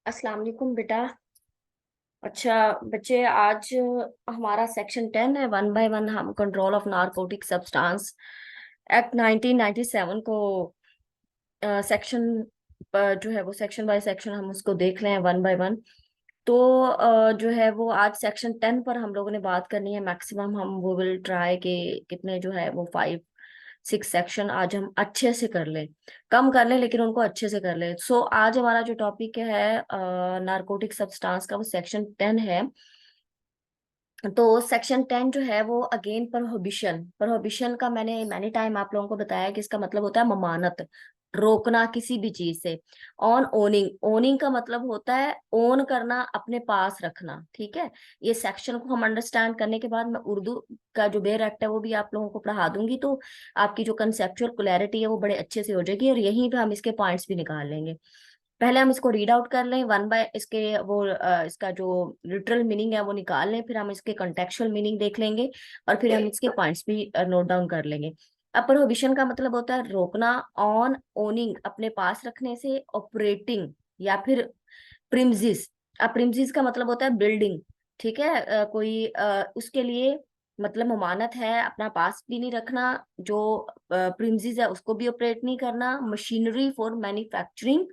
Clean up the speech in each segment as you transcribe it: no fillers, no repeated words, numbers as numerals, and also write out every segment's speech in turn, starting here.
अस्सलाम वालेकुम बेटा। अच्छा बच्चे, आज हमारा सेक्शन 10 है। वन बाय वन हम control of narcotic substance act 1997 को सेक्शन जो है वो सेक्शन बाय सेक्शन हम उसको देख रहे हैं वन बाय वन। तो जो है वो आज सेक्शन 10 पर हम लोगों ने बात करनी है। मैक्सिमम हम वो विल ट्राई के कितने जो है वो 5 6 सेक्शन आज हम अच्छे से कर लें। कम कर लें लेकिन उनको अच्छे से कर लें। सो आज हमारा जो टॉपिक है नारकोटिक सब्सटेंस का, वो सेक्शन 10 है। तो सेक्शन 10 जो है वो अगेन प्रोहिबिशन। प्रोहिबिशन का मैंने मैनी टाइम आप लोगों को बताया कि इसका मतलब होता है ममानत, रोकना किसी भी चीज से। ऑन ओनिंग, ओनिंग का मतलब होता है ओन करना, अपने पास रखना। ठीक है, ये सेक्शन को हम अंडरस्टैंड करने के बाद मैं उर्दू का जो बेर एक्ट है वो भी आप लोगों को पढ़ा दूंगी। तो आपकी जो कंसेप्चुअल क्लैरिटी है वो बड़े अच्छे से हो जाएगी, और यहीं पे हम इसके पॉइंट्स भी निकाल लेंगे। पहले हम इसको रीड आउट कर लें वन बाय, इसके वो इसका जो लिटरल मीनिंग है वो निकाल लें, फिर हम इसके कॉन्टेक्चुअल मीनिंग देख लेंगे, और फिर हम इसके पॉइंट्स भी नोट डाउन कर लेंगे। अब प्रोहिबिशन का मतलब होता है रोकना, ऑन ओनिंग अपने पास रखने से, ऑपरेटिंग या फिर प्रिमजिस। अब प्रिमजिस का मतलब होता है बिल्डिंग। ठीक है, कोई उसके लिए मतलब ममानत है, अपना पास भी नहीं रखना, जो प्रिमजिस है उसको भी ऑपरेट नहीं करना। Machinery for manufacturing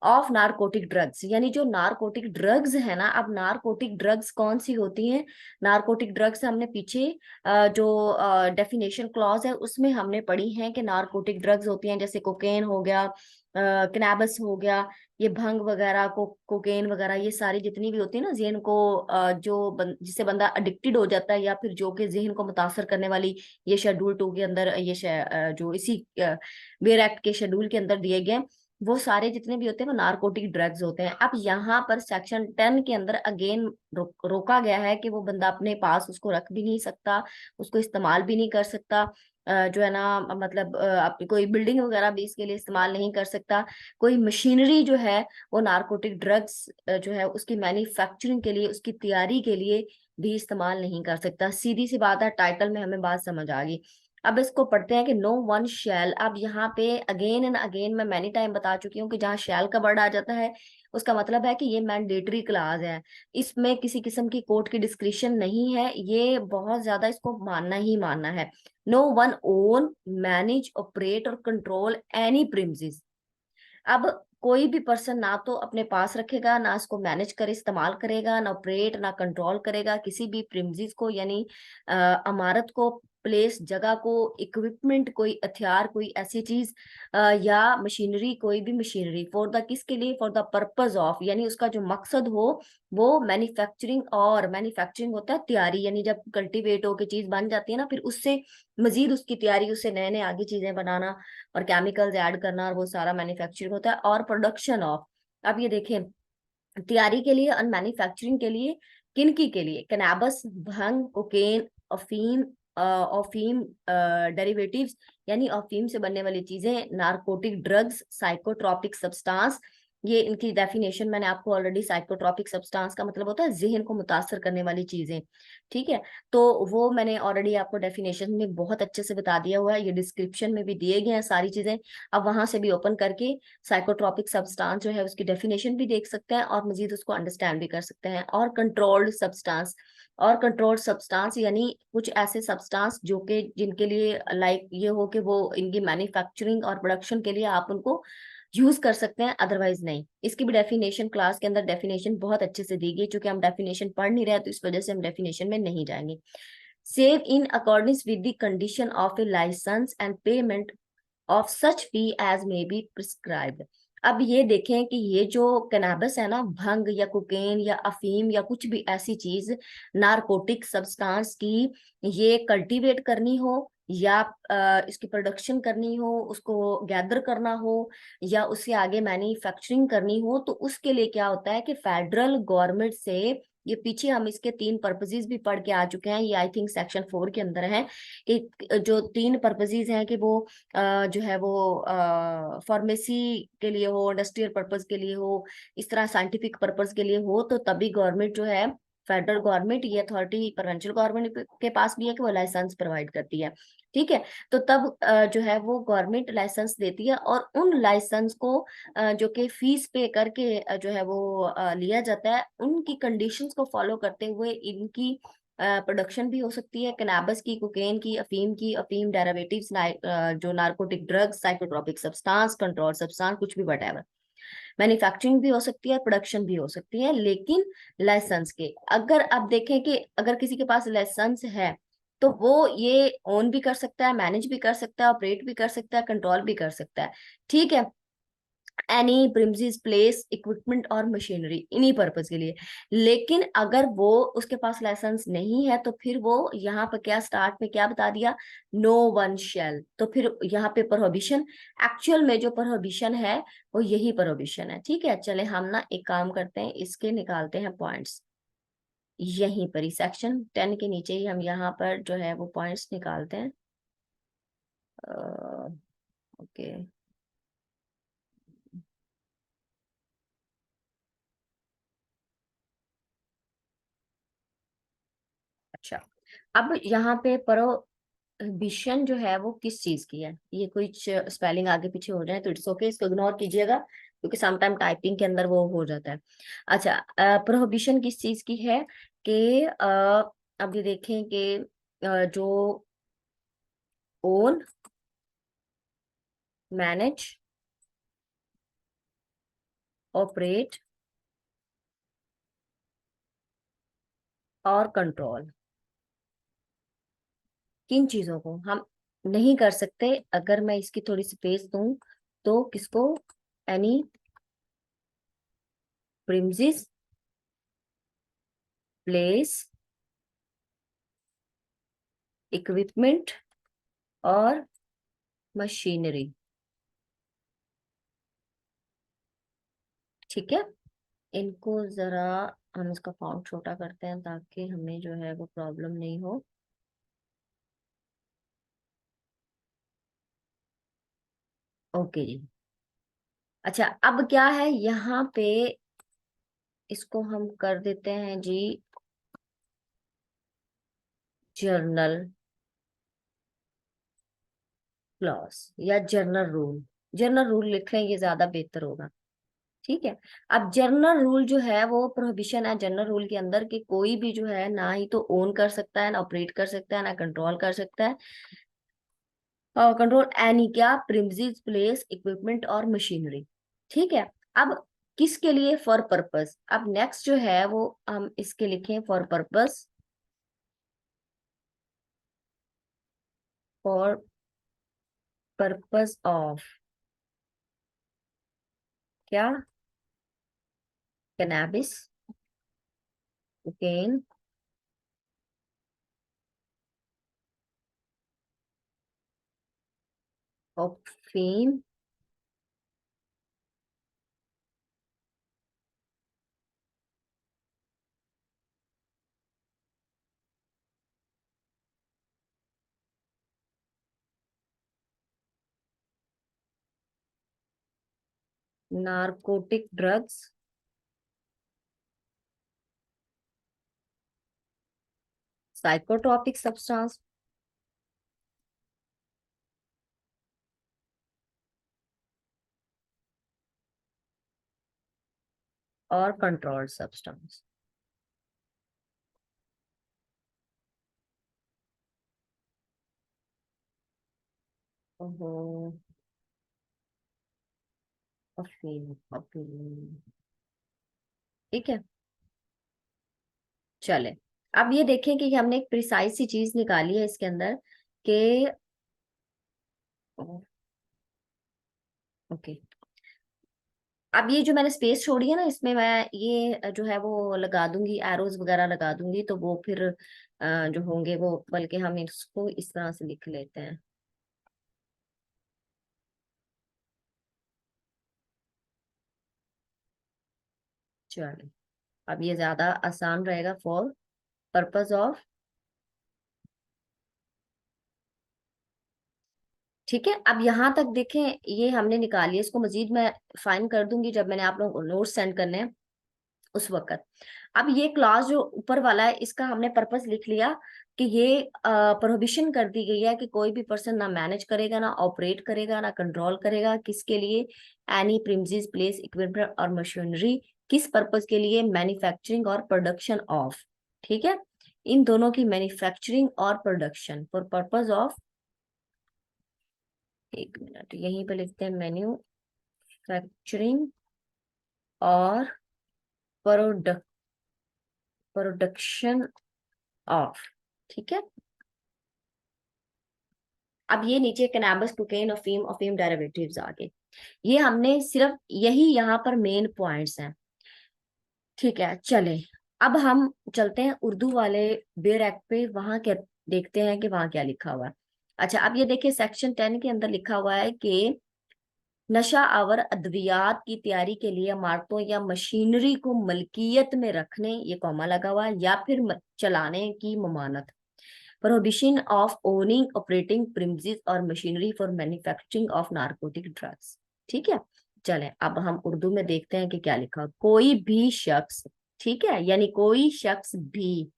of narcotic drugs, यानी जो नारकोटिक ड्रग्स है ना। अब नारकोटिक ड्रग्स कौन सी होती हैं? नारकोटिक ड्रग्स हमने पीछे जो डेफिनेशन क्लॉज है उसमें हमने पढ़ी है कि नारकोटिक ड्रग्स होती हैं जैसे कोकेन हो गया, कैनाबिस हो गया, ये भंग वगैरह, कोकेन वगैरह, ये सारी जितनी भी होती है ना जेहन को जिससे बंदा अडिक्टेड हो जाता है, या फिर जो कि जेहन को मुतासर करने वाली, ये शेड्यूल 2 के अंदर ये जो इसी वेयर एक्ट के शेड्यूल के अंदर दिए गए, वो सारे जितने भी होते हैं वो नारकोटिक ड्रग्स होते हैं। अब यहाँ पर सेक्शन 10 के अंदर अगेन रोका गया है कि वो बंदा अपने पास उसको रख भी नहीं सकता, उसको इस्तेमाल भी नहीं कर सकता। जो है ना, मतलब अपनी कोई बिल्डिंग वगैरह भी इसके लिए इस्तेमाल नहीं कर सकता। कोई मशीनरी जो है वो नारकोटिक ड्रग्स जो है उसकी मैन्युफैक्चरिंग के लिए, उसकी तैयारी के लिए भी इस्तेमाल नहीं कर सकता। सीधी सी बात है, टाइटल में हमें बात समझ आ गई। अब इसको पढ़ते हैं कि नो वन शैल। अब यहाँ पे अगेन एंड अगेन मैं मैनी टाइम बता चुकी हूँ कि जहाँ शैल का वर्ड आ जाता है उसका मतलब है कि ये मैंडेटरी क्लाज है। इसमें किसी किस्म की कोर्ट की डिस्क्रिप्शन नहीं है, ये बहुत ज्यादा इसको मानना ही मानना है। No one own, manage, operate or control any premises. अब कोई भी पर्सन ना तो अपने पास रखेगा, ना इसको मैनेज करे इस्तेमाल करेगा, ना ऑपरेट ना कंट्रोल करेगा किसी भी प्रिमिसेस को, यानी इमारत को, प्लेस जगह को, इक्विपमेंट कोई हथियार, कोई ऐसी चीज या मशीनरी, कोई भी मशीनरी फॉर द किसके लिए, फॉर द पर्पज ऑफ, यानी उसका जो मकसद हो वो मैन्युफैक्चरिंग। और मैन्युफैक्चरिंग होता है तैयारी, यानी जब कल्टीवेट होकर चीज बन जाती है ना, फिर उससे मजीद उसकी तैयारी, उससे नए नए आगे चीजें बनाना और केमिकल्स ऐड करना, और वो सारा मैन्युफैक्चरिंग होता है। और प्रोडक्शन ऑफ, अब ये देखें, तैयारी के लिए और मैन्युफैक्चरिंग के लिए, किनकी के लिए? कैनाबस, भंग, कोकेन, अफीम, अफीम डेरिवेटिव्स, यानी अफीम से बनने वाली चीजें, नारकोटिक ड्रग्स, साइकोट्रोपिक सब्सटेंस। ये इनकी डेफिनेशन मैंने आपको ऑलरेडी, साइकोट्रोपिक सब्सटेंस का मतलब होता है जहन को मुतासर करने वाली चीजें। ठीक है, तो वो मैंने ऑलरेडी आपको डेफिनेशन में बहुत अच्छे से बता दिया हुआ है, ये डिस्क्रिप्शन में भी दिए गए हैं सारी चीजें। अब वहां से भी ओपन करके साइकोट्रोपिक सब्सटेंस जो है उसकी डेफिनेशन भी देख सकते हैं, और मजीद उसको अंडरस्टैंड भी कर सकते हैं। और कंट्रोल्ड सब्सटेंस, और कंट्रोल्ड सब्सटेंस यानी कुछ ऐसे सब्सटेंस जो कि जिनके लिए लाइक ये हो कि वो इनकी मैन्युफैक्चरिंग और प्रोडक्शन के लिए आप उनको यूज कर सकते हैं, अदरवाइज नहीं। इसकी भी डेफिनेशन क्लास के अंदर डेफिनेशन बहुत अच्छे से दी गई, क्योंकि हम डेफिनेशन पढ़ नहीं रहे तो इस वजह से हम डेफिनेशन में नहीं जाएंगे। Save in according with the condition of a licence and payment of such fee as may be prescribed. अब ये देखें कि ये जो कैनाबिस है ना, भंग या कोकेन या अफीम या कुछ भी ऐसी चीज नारकोटिक सब्सटेंस की, ये कल्टीवेट करनी हो या इसकी प्रोडक्शन करनी हो, उसको गैदर करना हो, या उससे आगे मैन्युफैक्चरिंग करनी हो, तो उसके लिए क्या होता है कि फेडरल गवर्नमेंट से, ये पीछे हम इसके 3 पर्पसेस भी पढ़ के आ चुके हैं, ये आई थिंक सेक्शन 4 के अंदर है, कि जो 3 पर्पसेस हैं कि वो जो है वो फार्मेसी के लिए हो, इंडस्ट्रियल पर्पस के लिए हो, इस तरह साइंटिफिक पर्पस के लिए हो, तो तभी गवर्नमेंट जो है फेडरल गवर्नमेंट, ये अथॉरिटी प्रोविंशियल गवर्नमेंट के पास भी है कि वो लाइसेंस प्रोवाइड करती है। ठीक है, तो तब जो है वो गवर्नमेंट लाइसेंस देती है, और उन लाइसेंस को जो कि फीस पे करके जो है वो लिया जाता है, उनकी कंडीशंस को फॉलो करते हुए इनकी प्रोडक्शन भी हो सकती है, कनाबस की, कोकेन की, अफीम डेरिवेटिव्स, जो narcotic drugs, psychotropic substance, control substance, कुछ भी वटेवर। मैन्युफैक्चरिंग भी हो सकती है, प्रोडक्शन भी हो सकती है, लेकिन लाइसेंस के, अगर आप देखें कि अगर किसी के पास लाइसेंस है तो वो ये ओन भी कर सकता है, मैनेज भी कर सकता है, ऑपरेट भी कर सकता है, कंट्रोल भी कर सकता है। ठीक है, एनी प्रिमिसेस, प्लेस, इक्विपमेंट और मशीनरी, इन्हीं पर्पज के लिए। लेकिन अगर वो उसके पास लाइसेंस नहीं है तो फिर वो यहाँ पे क्या स्टार्ट में क्या बता दिया, नो वन शेल, तो फिर यहाँ पे प्रोहिबिशन, एक्चुअल में जो प्रोहिबिशन है वो यही प्रोहिबिशन है। ठीक है, चले हम ना एक काम करते हैं, इसके निकालते हैं पॉइंट्स, यहीं पर ही सेक्शन 10 के नीचे ही हम यहाँ पर जो है वो पॉइंट्स निकालते हैं। ओके, अच्छा, अब यहाँ पे प्रोहिबिशन जो है वो किस चीज की है, ये कुछ स्पेलिंग आगे पीछे हो जाए तो इट्स ओके, इसको इग्नोर कीजिएगा क्योंकि समटाइम टाइपिंग के अंदर वो हो जाता है। अच्छा, प्रोहिबिशन किस चीज की है कि अब ये देखें कि जो own, manage, operate or control, किन चीजों को हम नहीं कर सकते, अगर मैं इसकी थोड़ी स्पेस दूं तो किसको, एनी प्रिमिसेस, प्लेस, इक्विपमेंट और मशीनरी। ठीक है, इनको जरा हम इसका फॉन्ट छोटा करते हैं ताकि हमें जो है वो प्रॉब्लम नहीं हो। ओके जी। अच्छा, अब क्या है यहाँ पे, इसको हम कर देते हैं जी जर्नल क्लॉज या जर्नल रूल, जर्नल रूल लिख लें, ये ज्यादा बेहतर होगा। ठीक है, अब जर्नल रूल जो है वो प्रोहिबिशन है जनरल रूल के अंदर कि कोई भी जो है ना ही तो ओन कर सकता है, ना ऑपरेट कर सकता है, ना कंट्रोल कर सकता है, कंट्रोल एनी क्या, प्रिमिसेस, प्लेस, इक्विपमेंट और मशीनरी। ठीक है, अब किसके लिए, फॉर पर्पस। अब नेक्स्ट जो है वो हम इसके लिखें for purpose, for purpose of क्या, कैनाबिस, कोकेन, ओफीन, नार्कोटिक ड्रग्स, साइकोट्रोपिक सब्सटेंस और कंट्रोल्ड सब्सटेंस। ओहो, अफीम, अफीम। ठीक है, चले, अब ये देखें कि हमने एक प्रिसाइज सी चीज निकाली है इसके अंदर कि, ओके, अब ये जो मैंने स्पेस छोड़ी है ना, इसमें मैं ये जो है वो लगा दूंगी, एरोज वगैरह लगा दूंगी, तो वो फिर जो होंगे वो, बल्कि हम इसको इस तरह से लिख लेते हैं। चलिए, अब ये ज्यादा आसान रहेगा, फॉर पर्पस ऑफ। ठीक है, अब यहाँ तक देखें, ये हमने निकाली है, इसको मजीद मैं फाइन कर दूंगी जब मैंने आप लोगों को नोट सेंड करने हैं उस वक्त। अब ये क्लास जो ऊपर वाला है इसका हमने पर्पस लिख लिया कि ये प्रोहिबिशन कर दी गई है कि कोई भी पर्सन ना मैनेज करेगा, ना ऑपरेट करेगा, ना कंट्रोल करेगा, किसके लिए, एनी प्रीमिसेस, प्लेस, इक्विपमेंट और मशीनरी, किस पर्पस के लिए, मैन्युफैक्चरिंग और प्रोडक्शन ऑफ, ठीक है, इन दोनों की मैन्युफैक्चरिंग और प्रोडक्शन फॉर पर्पस ऑफ, एक मिनट यहीं पे लिखते हैं, मैन्युफैक्चरिंग और प्रोडक्शन ऑफ, ठीक है। अब ये नीचे कैनाबिस, कोकेन, अफीम, अफीम डेरिवेटिव्स आ गए। ये हमने सिर्फ यही यहाँ पर मेन पॉइंट्स हैं, ठीक है। चले अब हम चलते हैं उर्दू वाले बेर एक्ट पे, वहां क्या देखते हैं कि वहां क्या लिखा हुआ है। अच्छा, अब ये देखिए सेक्शन 10 के अंदर लिखा हुआ है कि नशा आवर अद्वियात की तैयारी के लिए इमारतों या मशीनरी को मलकियत में रखने, ये कॉमा लगा हुआ है, या फिर चलाने की ममानत, prohibition of owning, operating premises और machinery for manufacturing of narcotic drugs, ठीक है। चलें अब हम उर्दू में देखते हैं कि क्या लिखा है। कोई भी शख्स, ठीक है, यानी कोई शख्स भी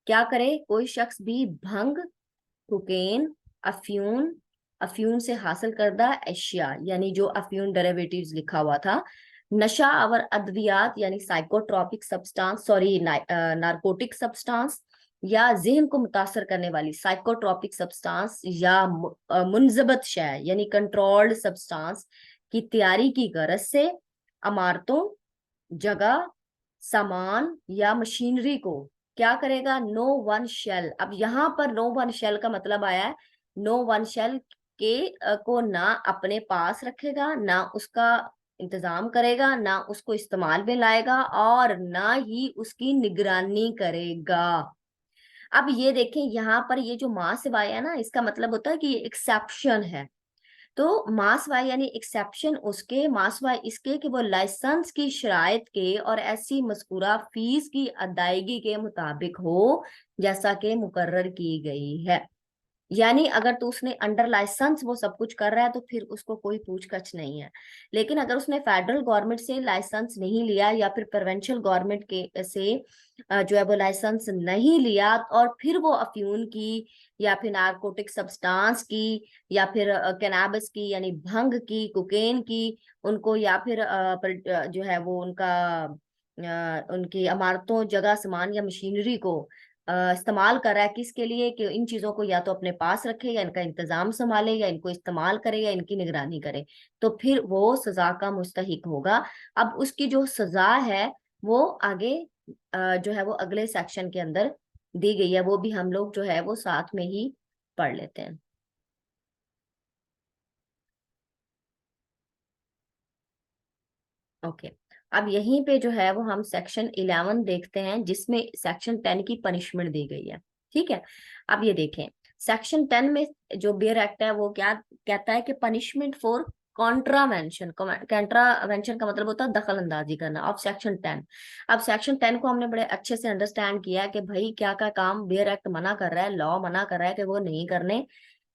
क्या करे, कोई शख्स भी भंग, कोकेन, अफ्यून, अफ्यून से हासिल करदा एशिया, यानी जो अफ्यून डेरिवेटिव्स लिखा हुआ था, नशा और अद्वियात यानी psychotropic substance, sorry narcotic substance, या जहन को मुतासर करने वाली साइकोट्रॉपिक सब्सटेंस, या मुनजबत शय यानी कंट्रोल्ड सब्सटेंस की तैयारी की गरज से इमारतों, जगह, सामान या मशीनरी को क्या करेगा, नो वन शेल। अब यहाँ पर नो वन शेल का मतलब आया है नो वन शेल के को ना अपने पास रखेगा, ना उसका इंतजाम करेगा, ना उसको इस्तेमाल में लाएगा, और ना ही उसकी निगरानी करेगा। अब ये देखें यहाँ पर ये जो माँ सिवाय है ना, इसका मतलब होता है कि ये एक्सेप्शन है। तो मास वाई यानी एक्सेप्शन उसके, मास वाई इसके कि वो लाइसेंस की शराइत के और ऐसी मज़कूरा फीस की अदायगी के मुताबिक हो जैसा कि मुकर्रर की गई है। यानी अगर तो उसने अंडर लाइसेंस वो सब कुछ कर रहा है तो फिर उसको कोई पूछताछ नहीं है। लेकिन अगर उसने फेडरल गवर्नमेंट से लाइसेंस नहीं लिया, या फिर प्रोविंशियल गवर्नमेंट के से जो है वो लाइसेंस नहीं लिया, और फिर वो अफ्यून की, या फिर नारकोटिक सब्सटेंस की, या फिर कैनाबिस की यानी भंग की, कोकेन की, उनको, या फिर जो है वो उनका उनकी इमारतों, जगह, सामान या मशीनरी को इस्तेमाल कर रहा है, किसके लिए, कि इन चीजों को या तो अपने पास रखे, या इनका इंतजाम संभाले, या इनको इस्तेमाल करे, या इनकी निगरानी करे, तो फिर वो सजा का मुस्तहिक होगा। अब उसकी जो सजा है वो आगे जो है वो अगले सेक्शन के अंदर दी गई है, वो भी हम लोग जो है वो साथ में ही पढ़ लेते हैं। ओके, अब यहीं पे जो है वो हम सेक्शन 11 देखते हैं, जिसमें सेक्शन 10 की पनिशमेंट दी गई है, ठीक है। अब ये देखें सेक्शन 10 में जो बियर एक्ट है वो क्या कहता है कि पनिशमेंट फॉर कॉन्ट्रावेंशन, कॉन्ट्रावेंशन का मतलब होता है दखल अंदाजी करना, ऑफ सेक्शन 10। अब सेक्शन 10 को हमने बड़े अच्छे से अंडरस्टैंड किया है कि भाई क्या क्या काम बियर एक्ट मना कर रहा है, लॉ मना कर रहा है कि वो नहीं करने,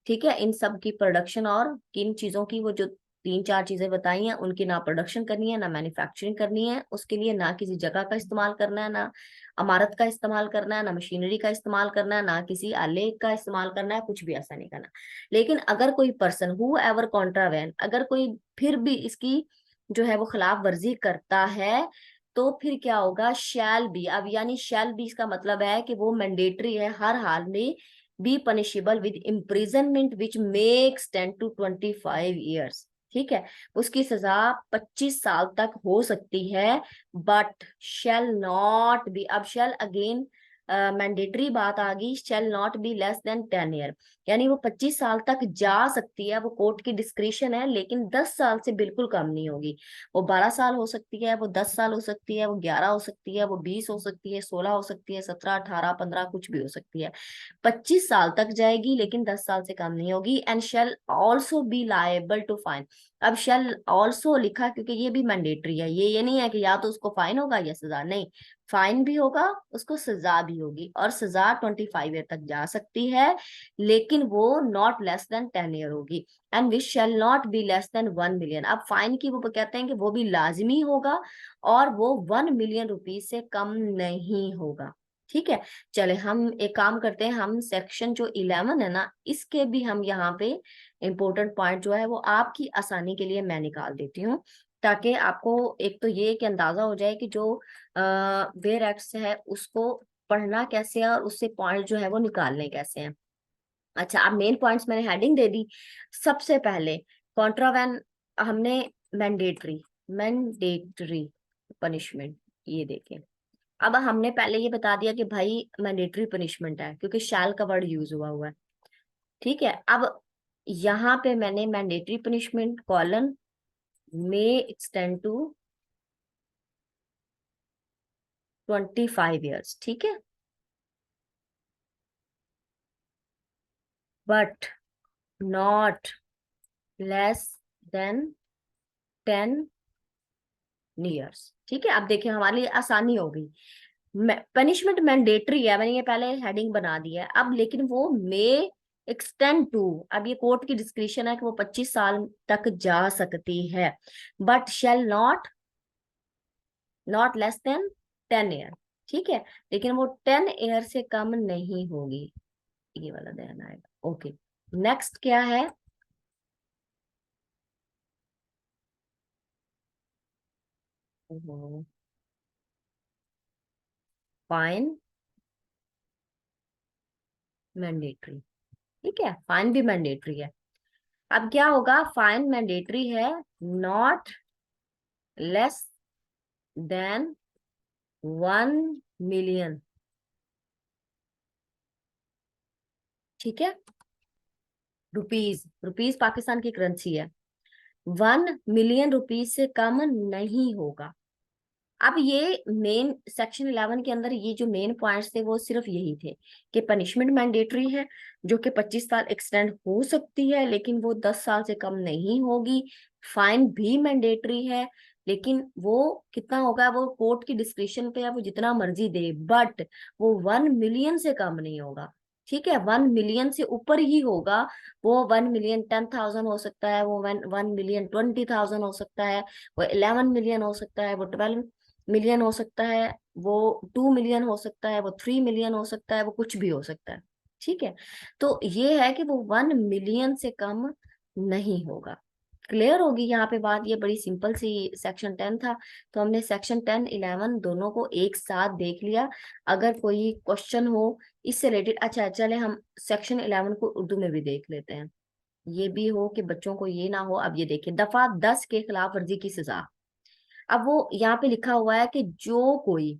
ठीक है। इन सब की प्रोडक्शन और किन चीजों की, वो जो तीन चार चीजें बताई हैं उनकी ना प्रोडक्शन करनी है, ना मैन्युफैक्चरिंग करनी है, उसके लिए ना किसी जगह का इस्तेमाल करना है, ना इमारत का इस्तेमाल करना है, ना मशीनरी का इस्तेमाल करना है, ना किसी आले का इस्तेमाल करना है, कुछ भी ऐसा नहीं करना। लेकिन अगर कोई पर्सन हु एवर कॉन्ट्रावेन, अगर कोई फिर भी इसकी जो है वो खिलाफ वर्जी करता है, तो फिर क्या होगा, शैल बी। अब यानी शैल बी इसका मतलब है कि वो मैंडेटरी है हर हाल में, be punishable with imprisonment which makes 10 to 25 years, ठीक है। उसकी सजा 25 साल तक हो सकती है, बट शेल नॉट बी, अब शेल अगेन मैंडेटरी बात आ गई, shall not be less than 10 year, यानी वो 25 साल तक जा सकती है, वो कोर्ट की डिस्क्रिशन है, लेकिन 10 साल से बिल्कुल कम नहीं होगी। वो 12 साल हो सकती है, वो 10 साल हो सकती है, वो 11 हो सकती है, वो 20 हो सकती है, 16 हो सकती है, 17, 18, 15 कुछ भी हो सकती है। 25 साल तक जाएगी लेकिन 10 साल से कम नहीं होगी। And shall also be liable to fine. अब शेल ऑल्सो लिखा क्योंकि ये भी मैंडेटरी है, ये नहीं है कि या तो उसको फाइन होगा या सजा, नहीं, फाइन भी होगा, उसको सजा भी होगी, और सजा 25 ईयर तक जा सकती है। लेकिन लेकिन वो नॉट लेस देन 10 ईयर होगी, and which shall not be less than 1 million. अब फाइन की वो कहते हैं कि वो भी लाजमी होगा और वो 1 मिलियन रुपीज से कम नहीं होगा। ठीक है, चले हम एक काम करते हैं, हम सेक्शन जो 11 है ना, इसके भी हम यहाँ पे इम्पोर्टेंट पॉइंट जो है वो आपकी आसानी के लिए मैं निकाल देती हूँ, ताकि आपको एक तो ये कि अंदाजा हो जाए कि जो वेयर एक्ट्स है उसको पढ़ना कैसे है और उससे पॉइंट जो है वो निकालने कैसे हैं। अच्छा, अब मेन पॉइंट्स मैंने हेडिंग दे दी। सबसे पहले कॉन्ट्रावेन हमने मैंडेटरी मैंडेटरी पनिशमेंट, ये देखें। अब हमने पहले ये बता दिया कि भाई मैंडेटरी पनिशमेंट है क्योंकि शैल का वर्ड यूज हुआ है। ठीक है, अब यहाँ पे मैंने mandatory punishment colon may extend to 25 years. ठीक है, but not less than 10 years. ठीक है, अब देखिए हमारे लिए आसानी हो गई। पनिशमेंट मैंडेटरी है, मैंने ये पहले हेडिंग बना दी है। अब लेकिन वो मे एक्सटेंड टू, अब ये कोर्ट की डिस्क्रिप्शन है कि वो 25 साल तक जा सकती है, but shall not not less than 10 year. ठीक है, लेकिन वो 10 ईयर से कम नहीं होगी, ये वाला ध्यान आएगा। ओके, नेक्स्ट क्या है? Fine mandatory. ठीक है, फाइन भी मैंडेटरी है। अब क्या होगा, फाइन मैंडेटरी है, नॉट लेस देन 1 मिलियन। ठीक है, रुपीज, रुपीज पाकिस्तान की करेंसी है। 1 मिलियन रुपीज से कम नहीं होगा। अब ये मेन सेक्शन 11 के अंदर ये जो मेन पॉइंट्स थे वो सिर्फ यही थे कि पनिशमेंट मैंडेटरी है, जो कि 25 साल एक्सटेंड हो सकती है लेकिन वो 10 साल से कम नहीं होगी। फाइन भी मैंडेटरी है, लेकिन वो कितना होगा वो कोर्ट की डिस्क्रिप्शन पे है, वो जितना मर्जी दे, बट वो 1 मिलियन से कम नहीं होगा। ठीक है, 1 मिलियन से ऊपर ही होगा। वो 1 मिलियन 10,000 हो सकता है, वो 1 मिलियन 20,000 हो सकता है, वो 11 मिलियन हो सकता है, वो 12 मिलियन हो सकता है, वो 2 मिलियन हो सकता है, वो 3 मिलियन हो सकता है, वो कुछ भी हो सकता है। ठीक है, तो ये है कि वो 1 मिलियन से कम नहीं होगा। क्लियर होगी यहाँ पे बात, ये बड़ी सिंपल सी सेक्शन 10 था। तो हमने सेक्शन 10 11 दोनों को एक साथ देख लिया। अगर कोई क्वेश्चन हो इससे रिलेटेड, अच्छा चले हम सेक्शन 11 को उर्दू में भी देख लेते हैं, ये भी हो कि बच्चों को ये ना हो। अब ये देखिए, दफा 10 के खिलाफ वर्जी की सजा। अब वो यहाँ पे लिखा हुआ है कि जो कोई,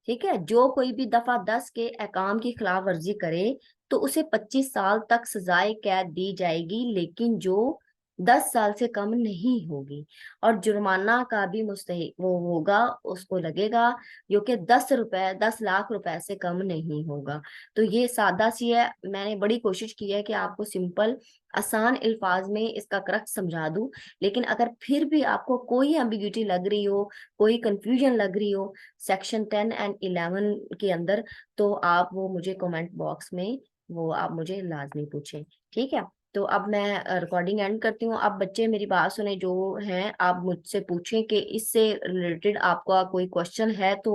ठीक है, जो कोई भी दफा 10 के अहकाम की खिलाफ वर्जी करे तो उसे 25 साल तक सजाए कैद दी जाएगी, लेकिन जो 10 साल से कम नहीं होगी। और जुर्माना का भी मुस्तहिक वो होगा, उसको लगेगा, जो कि 10 रुपए 10 लाख रुपए से कम नहीं होगा। तो ये सादा सी है, मैंने बड़ी कोशिश की है कि आपको सिंपल आसान अल्फाज में इसका क्रक्स समझा दूं। लेकिन अगर फिर भी आपको कोई एम्बिग्यूटी लग रही हो, कोई कंफ्यूजन लग रही हो सेक्शन 10 एंड 11 के अंदर, तो आप वो मुझे कमेंट बॉक्स में वो आप मुझे लाजमी पूछें। ठीक है, तो अब मैं रिकॉर्डिंग एंड करती हूँ। अब बच्चे मेरी बात सुने जो हैं, आप मुझसे पूछें कि इससे रिलेटेड आपका कोई क्वेश्चन है तो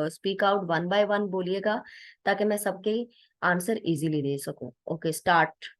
स्पीक आउट 1 बाय 1 बोलिएगा, ताकि मैं सबके आंसर इजीली दे सकूं। Okay, start.